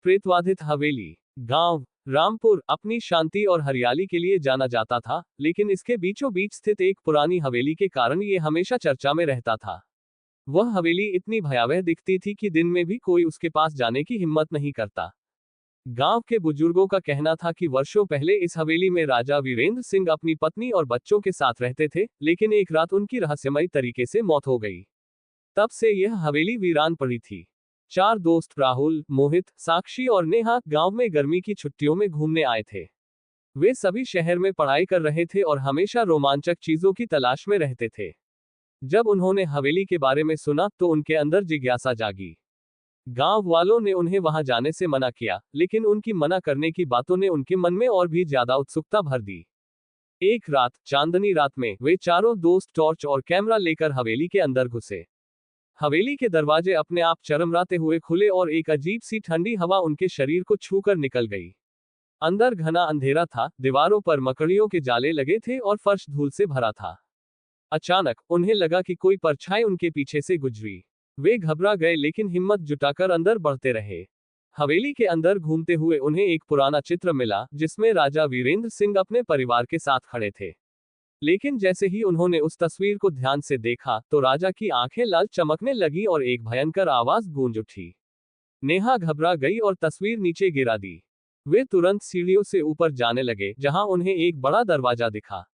प्रेतवाधित हवेली। गांव रामपुर अपनी शांति और हरियाली के लिए जाना जाता था, लेकिन इसके बीचों बीच स्थित एक पुरानी हवेली के कारण ये हमेशा चर्चा में रहता था। वह हवेली इतनी भयावह दिखती थी कि दिन में भी कोई उसके पास जाने की हिम्मत नहीं करता। गांव के बुजुर्गों का कहना था कि वर्षों पहले इस हवेली में राजा वीरेंद्र सिंह अपनी पत्नी और बच्चों के साथ रहते थे, लेकिन एक रात उनकी रहस्यमयी तरीके से मौत हो गई। तब से यह हवेली वीरान पड़ी थी। 4 दोस्त राहुल, मोहित, साक्षी और नेहा गांव में गर्मी की छुट्टियों में घूमने आए थे। वे सभी शहर में पढ़ाई कर रहे थे और हमेशा रोमांचक चीजों की तलाश में रहते थे। जब उन्होंने हवेली के बारे में सुना तो उनके अंदर जिज्ञासा जागी। गांव वालों ने उन्हें वहां जाने से मना किया, लेकिन उनकी मना करने की बातों ने उनके मन में और भी ज्यादा उत्सुकता भर दी। एक रात, चांदनी रात में, वे चारों दोस्त टॉर्च और कैमरा लेकर हवेली के अंदर घुसे। हवेली के दरवाजे अपने आप चरमराते हुए खुले और एक अजीब सी ठंडी हवा उनके शरीर को छूकर निकल गई। अंदर घना अंधेरा था, दीवारों पर मकड़ियों के जाले लगे थे और फर्श धूल से भरा था। अचानक उन्हें लगा कि कोई परछाई उनके पीछे से गुजरी। वे घबरा गए, लेकिन हिम्मत जुटाकर अंदर बढ़ते रहे। हवेली के अंदर घूमते हुए उन्हें एक पुराना चित्र मिला, जिसमें राजा वीरेंद्र सिंह अपने परिवार के साथ खड़े थे। लेकिन जैसे ही उन्होंने उस तस्वीर को ध्यान से देखा तो राजा की आंखें लाल चमकने लगी और एक भयंकर आवाज गूंज उठी। नेहा घबरा गई और तस्वीर नीचे गिरा दी। वे तुरंत सीढ़ियों से ऊपर जाने लगे, जहां उन्हें एक बड़ा दरवाजा दिखा।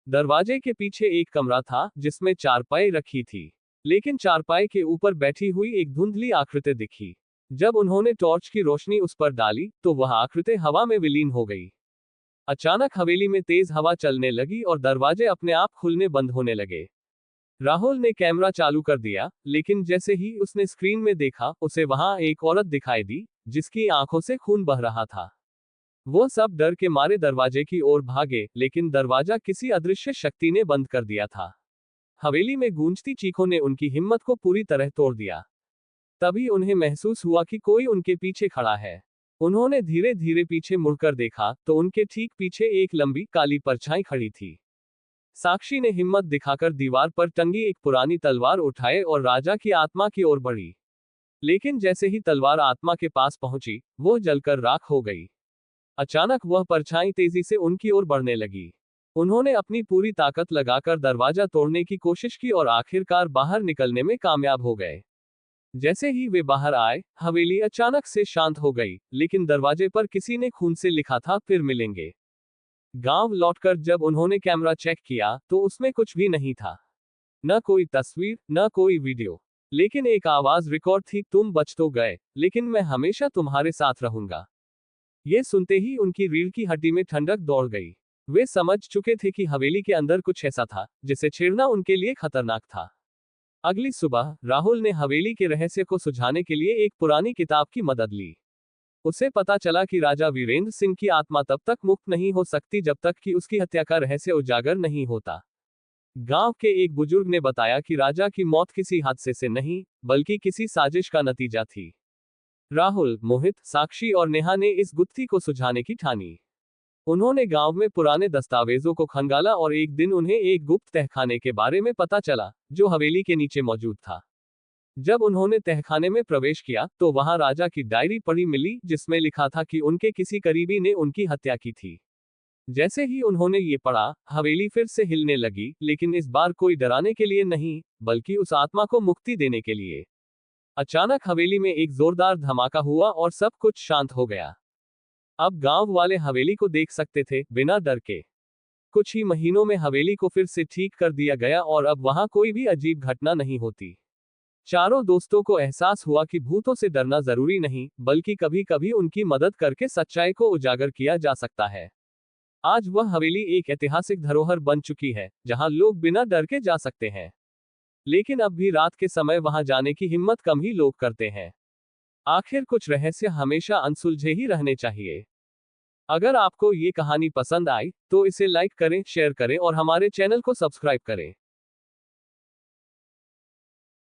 दरवाजे के पीछे एक कमरा था, जिसमें चारपाई रखी थी, लेकिन चारपाई के ऊपर बैठी हुई एक धुंधली आकृति दिखी। जब उन्होंने टॉर्च की रोशनी उस पर डाली तो वह आकृति हवा में विलीन हो गई। अचानक हवेली में तेज हवा चलने लगी और दरवाजे अपने आप खुलने बंद होने लगे। राहुल ने कैमरा चालू कर दिया, लेकिन जैसे ही उसने स्क्रीन में देखा, उसे वहां एक औरत दिखाई दी, जिसकी आंखों से खून बह रहा था। वो सब डर के मारे दरवाजे की ओर भागे, लेकिन दरवाजा किसी अदृश्य शक्ति ने बंद कर दिया था। हवेली में गूंजती चीखों ने उनकी हिम्मत को पूरी तरह तोड़ दिया। तभी उन्हें महसूस हुआ कि कोई उनके पीछे खड़ा है। उन्होंने धीरे धीरे पीछे मुड़कर देखा तो उनके ठीक पीछे एक लंबी काली परछाई खड़ी थी। साक्षी ने हिम्मत दिखाकर दीवार पर टंगी एक पुरानी तलवार उठाए और राजा की आत्मा की ओर बढ़ी। लेकिन जैसे ही तलवार आत्मा के पास पहुंची, वो जलकर राख हो गई। अचानक वह परछाई तेजी से उनकी ओर बढ़ने लगी। उन्होंने अपनी पूरी ताकत लगाकर दरवाजा तोड़ने की कोशिश की और आखिरकार बाहर निकलने में कामयाब हो गए। जैसे ही वे बाहर आए, हवेली अचानक से शांत हो गई, लेकिन दरवाजे पर किसी ने खून से लिखा था, फिर मिलेंगे। गांव लौटकर जब उन्होंने कैमरा चेक किया तो उसमें कुछ भी नहीं था। न कोई तस्वीर, न कोई वीडियो, लेकिन एक आवाज रिकॉर्ड थी, तुम बच तो गए, लेकिन मैं हमेशा तुम्हारे साथ रहूंगा। ये सुनते ही उनकी रीढ़ की हड्डी में ठंडक दौड़ गई। वे समझ चुके थे कि हवेली के अंदर कुछ ऐसा था जिसे छेड़ना उनके लिए खतरनाक था। अगली सुबह राहुल ने हवेली के रहस्य को सुलझाने के लिए एक पुरानी किताब की मदद ली। उसे पता चला कि राजा वीरेंद्र सिंह की आत्मा तब तक मुक्त नहीं हो सकती जब तक कि उसकी हत्या का रहस्य उजागर नहीं होता। गांव के एक बुजुर्ग ने बताया कि राजा की मौत किसी हादसे से नहीं, बल्कि किसी साजिश का नतीजा थी। राहुल, मोहित, साक्षी और नेहा ने इस गुत्थी को सुलझाने की ठानी। उन्होंने गांव में पुराने दस्तावेजों को खंगाला और एक दिन उन्हें एक गुप्त तहखाने के बारे में पता चला, जो हवेली के नीचे मौजूद था। जब उन्होंने तहखाने में प्रवेश किया तो वहां राजा की डायरी पढ़ी मिली, जिसमें लिखा था कि उनके किसी करीबी ने उनकी हत्या की थी। जैसे ही उन्होंने ये पढ़ा, हवेली फिर से हिलने लगी, लेकिन इस बार कोई डराने के लिए नहीं, बल्कि उस आत्मा को मुक्ति देने के लिए। अचानक हवेली में एक जोरदार धमाका हुआ और सब कुछ शांत हो गया। अब गांव वाले हवेली को देख सकते थे, बिना डर के। कुछ ही महीनों में हवेली को फिर से ठीक कर दिया गया और अब वहां कोई भी अजीब घटना नहीं होती। चारों दोस्तों को एहसास हुआ कि भूतों से डरना जरूरी नहीं, बल्कि कभी कभी उनकी मदद करके सच्चाई को उजागर किया जा सकता है। आज वह हवेली एक ऐतिहासिक धरोहर बन चुकी है, जहां लोग बिना डर के जा सकते हैं। लेकिन अब भी रात के समय वहां जाने की हिम्मत कम ही लोग करते हैं। आखिर कुछ रहस्य हमेशा अनसुलझे ही रहने चाहिए। अगर आपको ये कहानी पसंद आई तो इसे लाइक करें, शेयर करें और हमारे चैनल को सब्सक्राइब करें।